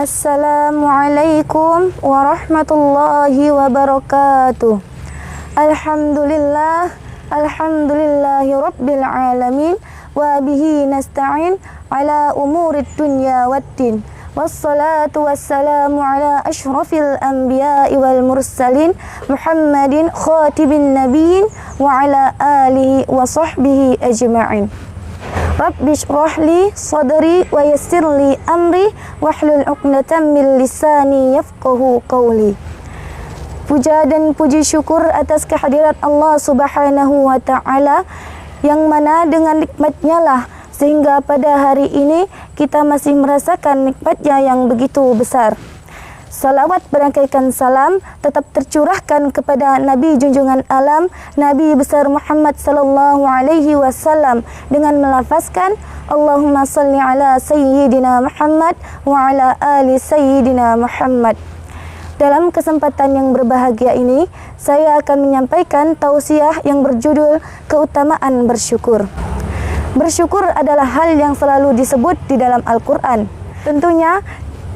Assalamualaikum warahmatullahi wabarakatuh. Alhamdulillahi rabbil alamin wa bihi nasta'in ala umurid dunya waddin. Wassalatu wassalamu ala ashrafil anbiya'i wal mursalin Muhammadin khatibin nabiyyin wa ala alihi wa sahbihi ajma'in. Rabbi shrah li sadri wa yassir li amri wahlul 'uqdatam min lisani yafqahu qawli. Puja dan puji syukur atas kehadirat Allah Subhanahu wa taala yang mana dengan nikmatnya lah sehingga pada hari ini kita masih merasakan nikmatnya yang begitu besar. Salawat berangkaikan salam tetap tercurahkan kepada Nabi junjungan alam, Nabi besar Muhammad sallallahu alaihi wasallam dengan melafazkan Allahumma salli ala sayyidina Muhammad wa ala ali sayyidina Muhammad. Dalam kesempatan yang berbahagia ini, saya akan menyampaikan tausiah yang berjudul keutamaan bersyukur. Bersyukur adalah hal yang selalu disebut di dalam Al-Quran. Tentunya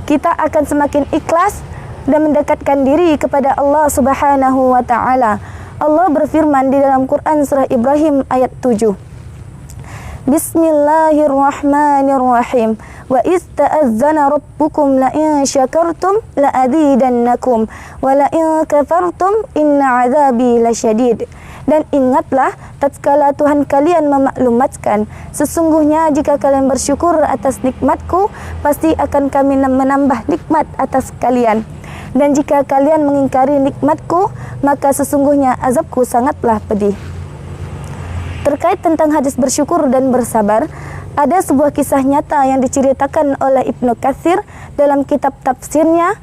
kita akan semakin ikhlas dan mendekatkan diri kepada Allah Subhanahu wa taala. Allah berfirman di dalam Quran surah Ibrahim ayat 7. Bismillahirrahmanirrahim. Wa ista'azzana rabbukum la in syakartum la azidannakum wa la in kafartum inna 'adzabi lasyadid. Dan ingatlah tatkala Tuhan kalian memaklumatkan, sesungguhnya jika kalian bersyukur atas nikmatku, pasti akan kami menambah nikmat atas kalian. Dan jika kalian mengingkari nikmatku, maka sesungguhnya azabku sangatlah pedih. Terkait tentang hadis bersyukur dan bersabar, ada sebuah kisah nyata yang diceritakan oleh Ibnu Katsir dalam kitab tafsirnya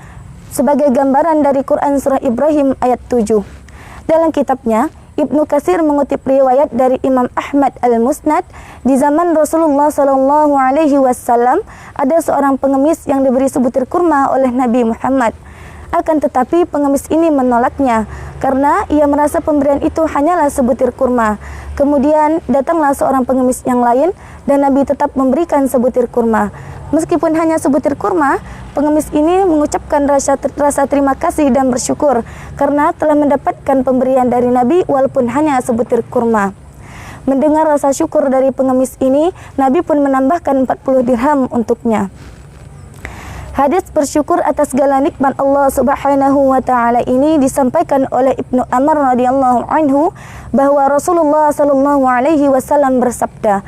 sebagai gambaran dari Quran surah Ibrahim ayat 7. Dalam kitabnya, Ibnu Katsir mengutip riwayat dari Imam Ahmad Al-Musnad, di zaman Rasulullah sallallahu alaihi wasallam ada seorang pengemis yang diberi sebutir kurma oleh Nabi Muhammad. Akan tetapi pengemis ini menolaknya karena ia merasa pemberian itu hanyalah sebutir kurma. Kemudian datanglah seorang pengemis yang lain dan Nabi tetap memberikan sebutir kurma. Meskipun hanya sebutir kurma, pengemis ini mengucapkan rasa terima kasih dan bersyukur karena telah mendapatkan pemberian dari Nabi walaupun hanya sebutir kurma. Mendengar rasa syukur dari pengemis ini, Nabi pun menambahkan 40 dirham untuknya. Hadis bersyukur atas segala nikmat Allah Subhanahu wa taala ini disampaikan oleh Ibnu Amr radhiyallahu anhu bahwa Rasulullah sallallahu alaihi wasallam bersabda,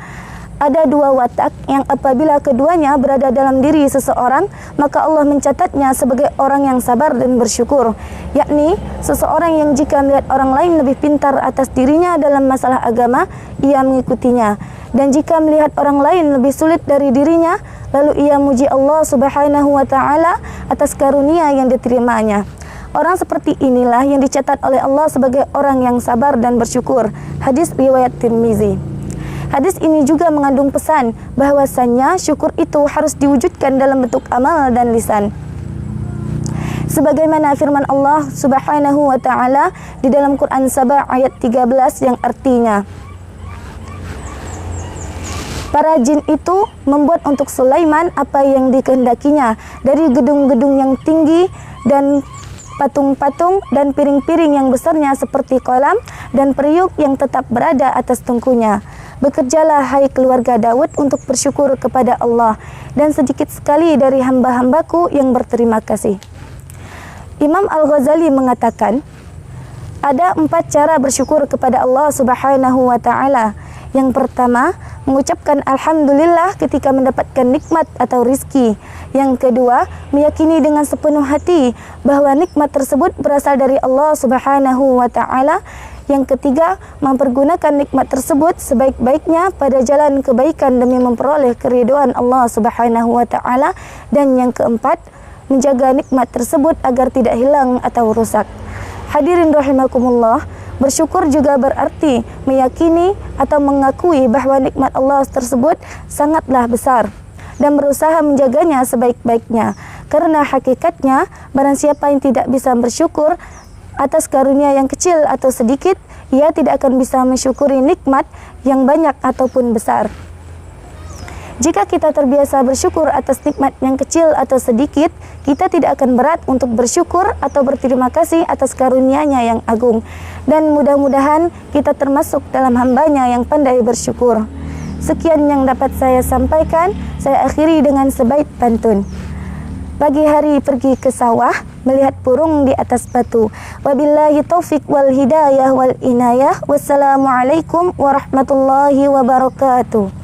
ada dua watak yang apabila keduanya berada dalam diri seseorang, maka Allah mencatatnya sebagai orang yang sabar dan bersyukur, yakni seseorang yang jika melihat orang lain lebih pintar atas dirinya dalam masalah agama, ia mengikutinya, dan jika melihat orang lain lebih sulit dari dirinya, lalu ia muji Allah Subhanahu wa taala atas karunia yang diterimanya. Orang seperti inilah yang dicatat oleh Allah sebagai orang yang sabar dan bersyukur. Hadis riwayat Tirmizi. Hadis ini juga mengandung pesan bahwasannya syukur itu harus diwujudkan dalam bentuk amal dan lisan. Sebagaimana firman Allah Subhanahu wa taala di dalam Quran Saba ayat 13 yang artinya, para jin itu membuat untuk Sulaiman apa yang dikehendakinya dari gedung-gedung yang tinggi dan patung-patung dan piring-piring yang besarnya seperti kolam dan periuk yang tetap berada atas tengkunya. Bekerjalah hai keluarga Daud untuk bersyukur kepada Allah, dan sedikit sekali dari hamba-hambaku yang berterima kasih. Imam Al-Ghazali mengatakan, ada 4 cara bersyukur kepada Allah Subhanahu wa taala. Yang pertama, mengucapkan alhamdulillah ketika mendapatkan nikmat atau rizki. Yang kedua, meyakini dengan sepenuh hati bahwa nikmat tersebut berasal dari Allah Subhanahu wa taala. Yang ketiga, mempergunakan nikmat tersebut sebaik-baiknya pada jalan kebaikan demi memperoleh keridhaan Allah Subhanahu wa taala. Dan yang keempat, menjaga nikmat tersebut agar tidak hilang atau rusak. Hadirin rahimakumullah, bersyukur juga berarti meyakini atau mengakui bahwa nikmat Allah tersebut sangatlah besar dan berusaha menjaganya sebaik-baiknya. Karena hakikatnya, barang siapa yang tidak bisa bersyukur atas karunia yang kecil atau sedikit, ia tidak akan bisa mensyukuri nikmat yang banyak ataupun besar. Jika kita terbiasa bersyukur atas nikmat yang kecil atau sedikit, kita tidak akan berat untuk bersyukur atau berterima kasih atas karunia-Nya yang agung. Dan mudah-mudahan kita termasuk dalam hamba-Nya yang pandai bersyukur. Sekian yang dapat saya sampaikan, saya akhiri dengan sebaik pantun. Pagi hari pergi ke sawah, melihat burung di atas batu. Wabillahi taufik wal hidayah wal inayah. Wassalamualaikum warahmatullahi wabarakatuh.